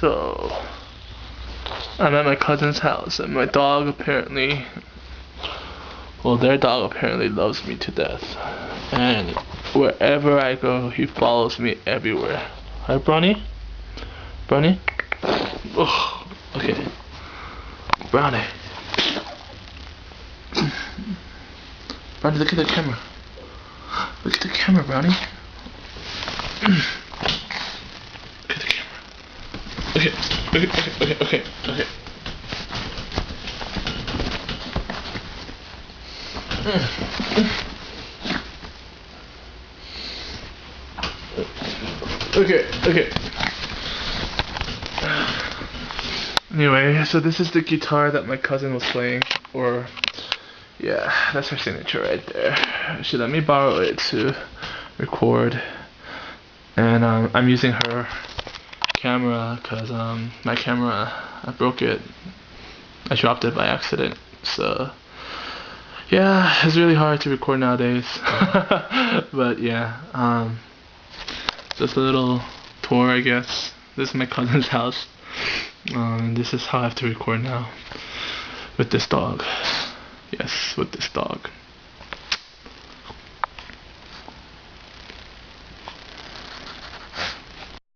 So I'm at my cousin's house, and my dog apparently, well, their dog apparently loves me to death, and wherever I go, he follows me everywhere. Hi, Brownie? Brownie? Oh, okay. Brownie. Brownie, look at the camera. Look at the camera, Brownie. Look at the camera. Okay. Okay. Anyway, so this is the guitar that my cousin was playing, or yeah, that's her signature right there. She let me borrow it to record, and I'm using her camera because my camera, I broke it. I dropped it by accident, so yeah, it's really hard to record nowadays. But yeah, just a little tour, I guess. This is my cousin's house. This is how I have to record now with this dog. Yes, with this dog.